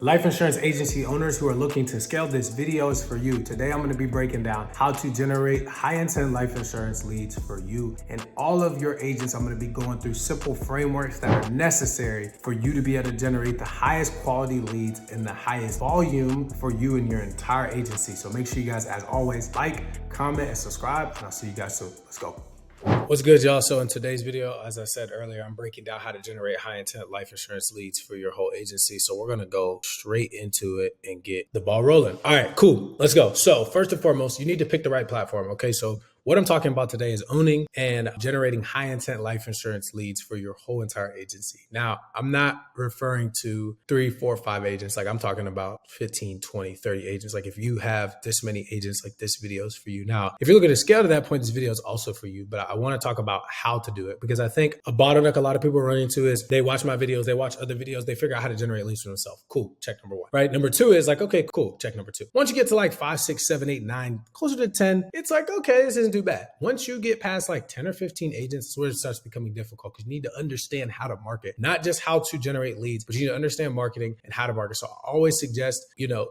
Life insurance agency owners who are looking to scale, this video is for you. Today, I'm going to be breaking down how to generate high intent life insurance leads for you and all of your agents. I'm going to be going through simple frameworks that are necessary for you to be able to generate the highest quality leads and the highest volume for you and your entire agency. So make sure you guys, as always, like, comment, and subscribe, and I'll see you guys soon. Let's go. What's good, y'all? So in today's video, as I said earlier, I'm breaking down how to generate high intent life insurance leads for your whole agency. So we're going to go straight into it and get the ball rolling. All right, cool. Let's go. So first and foremost, you need to pick the right platform. Okay, so what I'm talking about today is owning and generating high intent life insurance leads for your whole entire agency. Now, I'm not referring to 3, 4, 5 agents. Like I'm talking about 15, 20, 30 agents. Like if you have this many agents, like this video is for you. Now, if you're looking to scale to that point, this video is also for you, but I want to talk about how to do it because I think a bottleneck a lot of people run into is they watch my videos, they watch other videos, they figure out how to generate leads for themselves. Cool. Check number 1, right? Number 2 is like, okay, cool. Check number 2. Once you get to like 5, 6, 7, 8, 9, closer to 10, it's like, okay, this isn't too bad. Once you get past like 10 or 15 agents, it's where it starts becoming difficult because you need to understand how to market, not just how to generate leads, but you need to understand marketing and how to market. So I always suggest,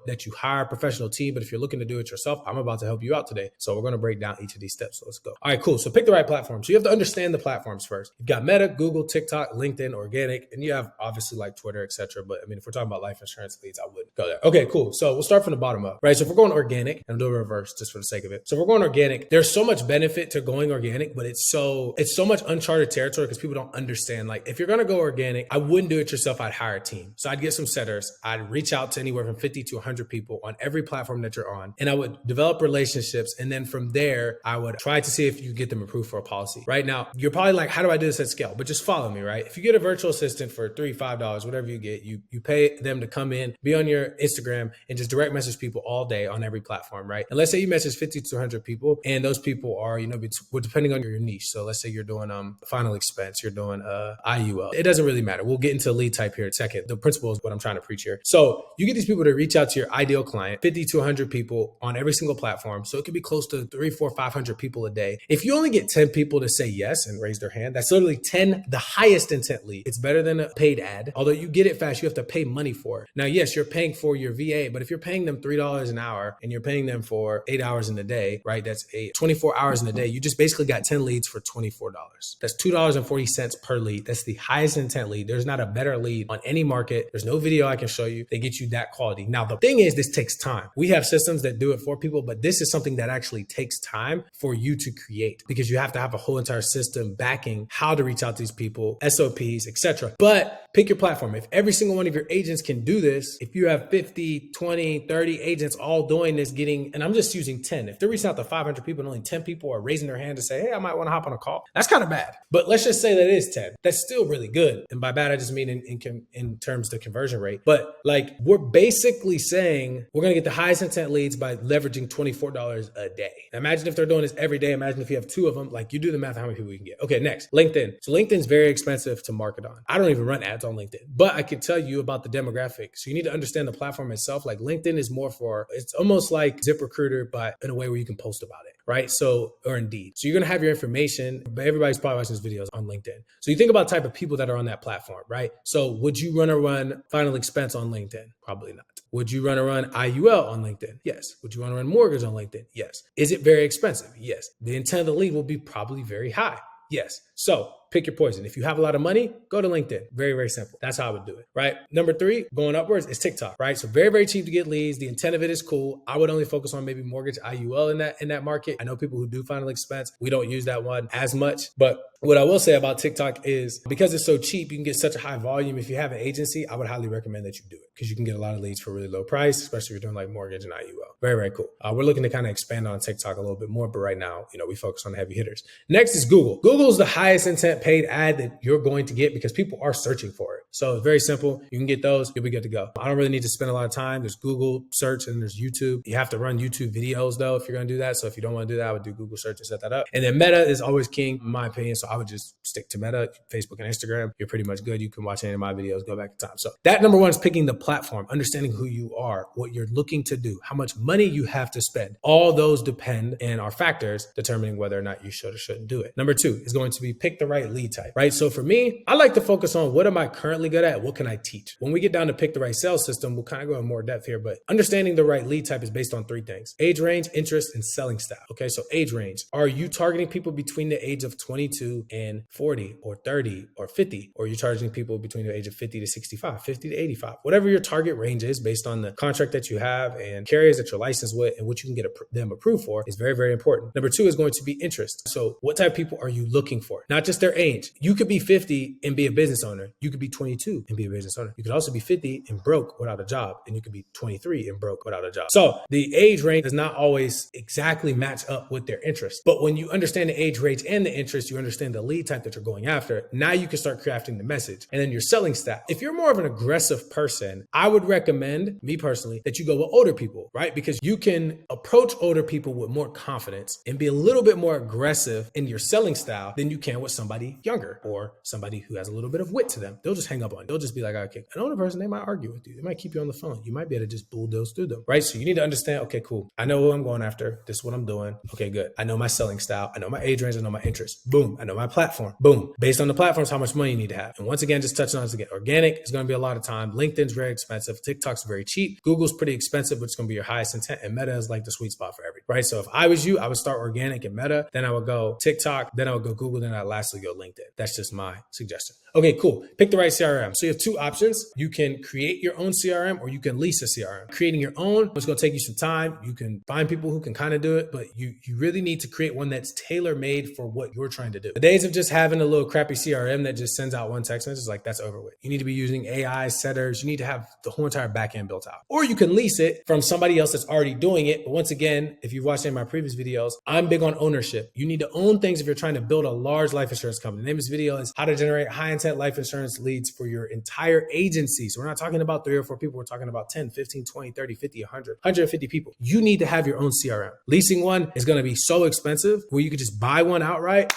that you hire a professional team, but if you're looking to do it yourself, I'm about to help you out today. So we're going to break down each of these steps. So let's go. All right, cool. So pick the right platform. So you have to understand the platforms first. You've got Meta, Google, TikTok, LinkedIn, organic, and you have obviously like Twitter, etc. But I mean, if we're talking about life insurance leads, I wouldn't go there. Okay, cool. So we'll start from the bottom up, right? So if we're going organic, and I'll do a reverse just for the sake of it. So if we're going organic, there's so much benefit to going organic, but it's so much uncharted territory because people don't understand. Like if you're going to go organic, I wouldn't do it yourself. I'd hire a team. So I'd get some setters. I'd reach out to anywhere from 50 to 100 people on every platform that you're on. And I would develop relationships. And then from there, I would try to see if you get them approved for a policy. Right now, you're probably like, how do I do this at scale? But just follow me, right? If you get a virtual assistant for $3, $5, whatever you get, you pay them to come in, be on your Instagram and just direct message people all day on every platform, right? And let's say you message 50 to 100 people and those people are, depending on your niche. So let's say you're doing final expense, you're doing IUL. It doesn't really matter. We'll get into lead type here in a second. The principle is what I'm trying to preach here. So you get these people to reach out to your ideal client, 50 to 100 people on every single platform. So it could be close to 3, 4, 500 people a day. If you only get 10 people to say yes and raise their hand, that's literally 10, the highest intent lead. It's better than a paid ad. Although you get it fast, you have to pay money for it. Now, yes, you're paying for your VA, but if you're paying them $3 an hour and you're paying them for 8 hours in a day, right? That's 24 hours in a day. You just basically got 10 leads for $24. That's $2.40 per lead. That's the highest intent lead. There's not a better lead on any market. There's no video I can show you. They get you that quality. Now, the thing is, this takes time. We have systems that do it for people, but this is something that actually takes time for you to create because you have to have a whole entire system backing how to reach out to these people, SOPs, etc. But pick your platform. If every single one of your agents can do this, if you have 50, 20, 30 agents all doing this, and I'm just using 10. If they're reaching out to 500 people and only 10 people are raising their hand to say, hey, I might want to hop on a call, that's kind of bad. But let's just say that it is 10. That's still really good. And by bad, I just mean in terms of the conversion rate. But like we're basically saying we're going to get the highest intent leads by leveraging $24 a day. Now, imagine if they're doing this every day. Imagine if you have 2 of them, like you do the math, how many people you can get. Okay, next, LinkedIn. So LinkedIn's very expensive to market on. I don't even run ads on LinkedIn, but I can tell you about the demographic. So you need to understand the platform itself. Like LinkedIn is more it's almost like ZipRecruiter, but in a way where you can post about it, right? So, or Indeed. So you're going to have your information, but everybody's probably watching these videos on LinkedIn. So you think about the type of people that are on that platform, right? So would you run final expense on LinkedIn? Probably not. Would you run IUL on LinkedIn? Yes. Would you want to run mortgage on LinkedIn? Yes. Is it very expensive? Yes. The intent of the lead will be probably very high. Yes. So pick your poison. If you have a lot of money, go to LinkedIn. Very, very simple. That's how I would do it, right? Number 3, going upwards is TikTok, right? So very, very cheap to get leads. The intent of it is cool. I would only focus on maybe mortgage IUL in that market. I know people who do final expense. We don't use that one as much, but what I will say about TikTok is because it's so cheap, you can get such a high volume. If you have an agency, I would highly recommend that you do it because you can get a lot of leads for a really low price, especially if you're doing like mortgage and IUL. Very, very cool. We're looking to kind of expand on TikTok a little bit more, but right now, we focus on the heavy hitters. Next is Google. Google's the highest intent paid ad that you're going to get because people are searching for it. So it's very simple. You can get those. You'll be good to go. I don't really need to spend a lot of time. There's Google search and there's YouTube. You have to run YouTube videos though, if you're going to do that. So if you don't want to do that, I would do Google search and set that up. And then Meta is always king in my opinion. So I would just stick to Meta, Facebook and Instagram. You're pretty much good. You can watch any of my videos, go back in time. So that number 1 is picking the platform, understanding who you are, what you're looking to do, how much money you have to spend. All those depend and are factors determining whether or not you should or shouldn't do it. Number 2 is going to be pick the right lead type, right? So for me, I like to focus on what am I currently good at? What can I teach? When we get down to pick the right sales system, we'll kind of go in more depth here, but understanding the right lead type is based on three things: age range, interest, and selling style. Okay, so age range. Are you targeting people between the age of 22 and 40 or 30 or 50? Or are you targeting people between the age of 50 to 65, 50 to 85? Whatever your target range is based on the contract that you have and carriers that you're licensed with and what you can get them approved for is very, very important. Number two is going to be interest. So what type of people are you looking for? Not just their age. You could be 50 and be a business owner. You could be 22 and be a business owner. You could also be 50 and broke without a job. And you could be 23 and broke without a job. So the age range does not always exactly match up with their interest. But when you understand the age range and the interest, you understand the lead type that you're going after. Now you can start crafting the message. And then your selling style. If you're more of an aggressive person, I would recommend, me personally, that you go with older people, right? Because you can approach older people with more confidence and be a little bit more aggressive in your selling style than you can with somebody younger or somebody who has a little bit of wit to them. They'll just hang up on you. They'll just be like, okay, an older person, they might argue with you. They might keep you on the phone. You might be able to just bulldoze through them, right? So you need to understand, okay, cool. I know who I'm going after. This is what I'm doing. Okay, good. I know my selling style. I know my age range. I know my interest. Boom. I know my platform. Boom. Based on the platforms, how much money you need to have. And once again, just touching on this again, organic is going to be a lot of time. LinkedIn's very expensive. TikTok's very cheap. Google's pretty expensive, but it's going to be your highest intent. And Meta is like the sweet spot for everything, right? So if I was you, I would start organic and Meta. Then I would go TikTok. Then I would go Google. Then I'd lastly go LinkedIn. That's just my suggestion. Okay, cool. Pick the right CRM. So you have two options. You can create your own CRM or you can lease a CRM. Creating your own is going to take you some time. You can find people who can kind of do it, but you really need to create one that's tailor-made for what you're trying to do. The days of just having a little crappy CRM that just sends out one text message, like that's over with. You need to be using AI setters. You need to have the whole entire backend built out. Or you can lease it from somebody else that's already doing it. But once again, if you've watched any of my previous videos, I'm big on ownership. You need to own things if you're trying to build a large life insurance company. The name of this video is how to generate high intent life insurance leads for your entire agency. So we're not talking about 3 or 4 people. We're talking about 10, 15, 20, 30, 50, 100, 150 people. You need to have your own CRM. Leasing one is going to be so expensive where you could just buy one outright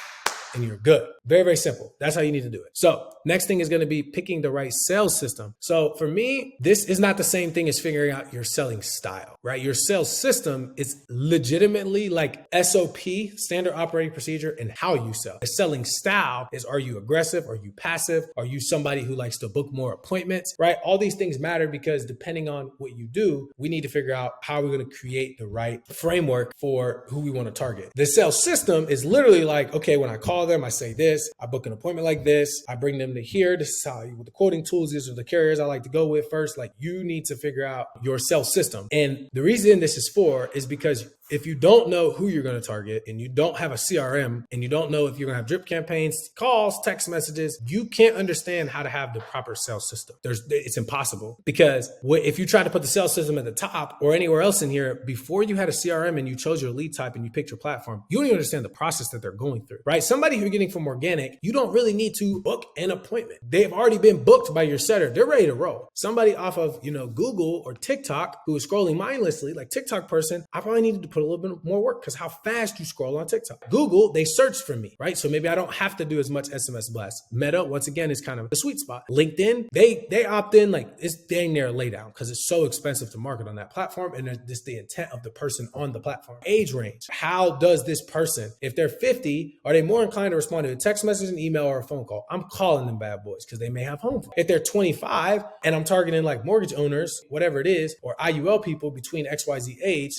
and you're good. Very, very simple. That's how you need to do it. So next thing is going to be picking the right sales system. So for me, this is not the same thing as figuring out your selling style, right? Your sales system is legitimately like SOP, standard operating procedure, and how you sell. The selling style is, are you aggressive? Are you passive? Are you somebody who likes to book more appointments, right? All these things matter because depending on what you do, we need to figure out how we're going to create the right framework for who we want to target. The sales system is literally like, okay, when I call them, I say this, I book an appointment like this, I bring them to here, this is how with the quoting tools, these are the carriers I like to go with first. Like you need to figure out your sales system. And the reason this is for is because if you don't know who you're going to target and you don't have a CRM and you don't know if you're going to have drip campaigns, calls, text messages, you can't understand how to have the proper sales system. It's impossible because if you try to put the sales system at the top or anywhere else in here, before you had a CRM and you chose your lead type and you picked your platform, you don't even understand the process that they're going through, right? Somebody who you're getting from organic, you don't really need to book an appointment. They've already been booked by your setter. They're ready to roll. Somebody off of, Google or TikTok who is scrolling mindlessly, like TikTok person, I probably needed to put a little bit more work because how fast you scroll on TikTok. Google, they search for me, right? So maybe I don't have to do as much SMS blast. Meta, once again, is kind of the sweet spot. LinkedIn, they opt in like it's dang near a lay down because it's so expensive to market on that platform and it's the intent of the person on the platform. Age range. How does this person, if they're 50, are they more inclined to respond to a text message, an email, or a phone call? I'm calling them bad boys because they may have home phone. If they're 25 and I'm targeting like mortgage owners, whatever it is, or IUL people between XYZ age,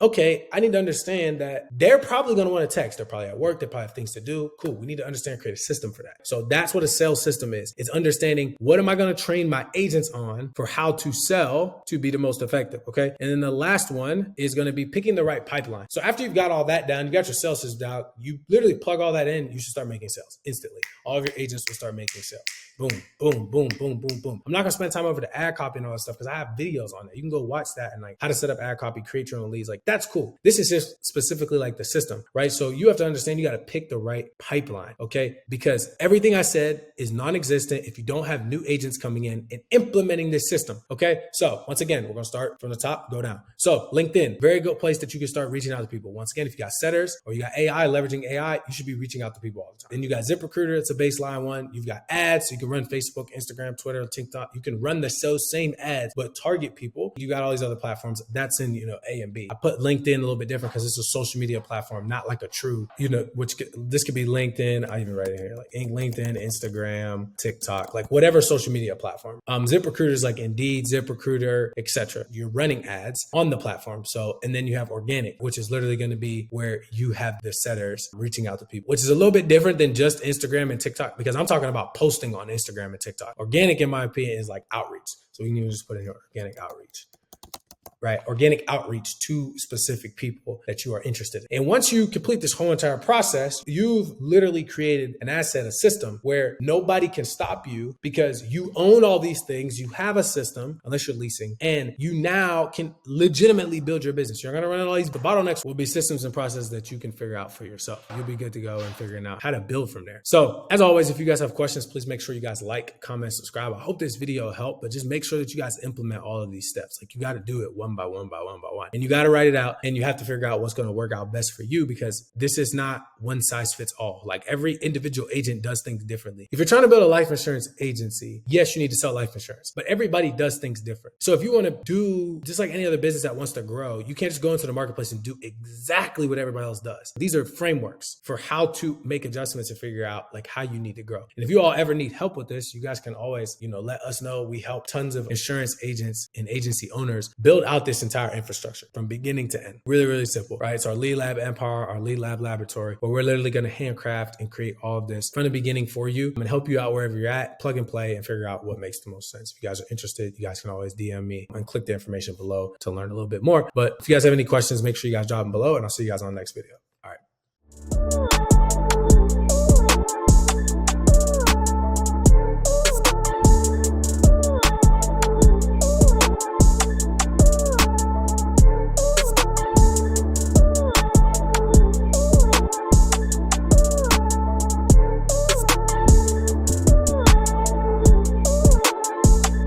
okay, I need to understand that they're probably going to want to text. They're probably at work. They probably have things to do. Cool. We need to understand, create a system for that. So that's what a sales system is. It's understanding what am I going to train my agents on for how to sell to be the most effective. Okay. And then the last one is going to be picking the right pipeline. So after you've got all that down, you got your sales system down, you literally plug all that in, you should start making sales instantly. All of your agents will start making sales. Boom, boom, boom, boom, boom, boom. I'm not going to spend time over the ad copy and all that stuff because I have videos on it. You can go watch that and like how to set up ad copy, create your own leads. Like that's cool. This is just specifically like the system, right? So you have to understand you got to pick the right pipeline, okay? Because everything I said is non-existent if you don't have new agents coming in and implementing this system, okay? So once again, we're going to start from the top, go down. So LinkedIn, very good place that you can start reaching out to people. Once again, if you got setters or you got AI, leveraging AI, you should be reaching out to people all the time. Then you got ZipRecruiter, it's a baseline one. You've got ads, so you can run Facebook, Instagram, Twitter, TikTok. You can run the same ads, but target people. You got all these other platforms. That's in, A and B. I put LinkedIn a little bit different because it's a social media platform, not like a true, this could be LinkedIn. I even write it here, like LinkedIn, Instagram, TikTok, like whatever social media platform. ZipRecruiter is like Indeed, ZipRecruiter, etc. You're running ads on the platform. So, and then you have organic, which is literally going to be where you have the setters reaching out to people, which is a little bit different than just Instagram and TikTok, because I'm talking about posting on Instagram and TikTok. Organic, in my opinion, is like outreach. So you can even just put in your organic outreach. Right? Organic outreach to specific people that you are interested in. And once you complete this whole entire process, you've literally created an asset, a system where nobody can stop you because you own all these things. You have a system, unless you're leasing, and you now can legitimately build your business. You're going to run all these. The bottlenecks will be systems and processes that you can figure out for yourself. You'll be good to go and figuring out how to build from there. So as always, if you guys have questions, please make sure you guys like, comment, subscribe. I hope this video helped, but just make sure that you guys implement all of these steps. Like you got to do it one by one. And you got to write it out, and you have to figure out what's going to work out best for you, because this is not one size fits all. Like every individual agent does things differently. If you're trying to build a life insurance agency, yes, you need to sell life insurance, but everybody does things different. So if you want to do just like any other business that wants to grow, you can't just go into the marketplace and do exactly what everybody else does. These are frameworks for how to make adjustments and figure out like how you need to grow. And if you all ever need help with this, you guys can always, let us know. We help tons of insurance agents and agency owners build out this entire infrastructure from beginning to end. Really, really simple, right? It's our Lead Lab Empire, our Lead Lab Laboratory, where we're literally going to handcraft and create all of this from the beginning for you and help you out wherever you're at, plug and play, and figure out what makes the most sense. If you guys are interested, you guys can always DM me and click the information below to learn a little bit more. But if you guys have any questions, make sure you guys drop them below, and I'll see you guys on the next video.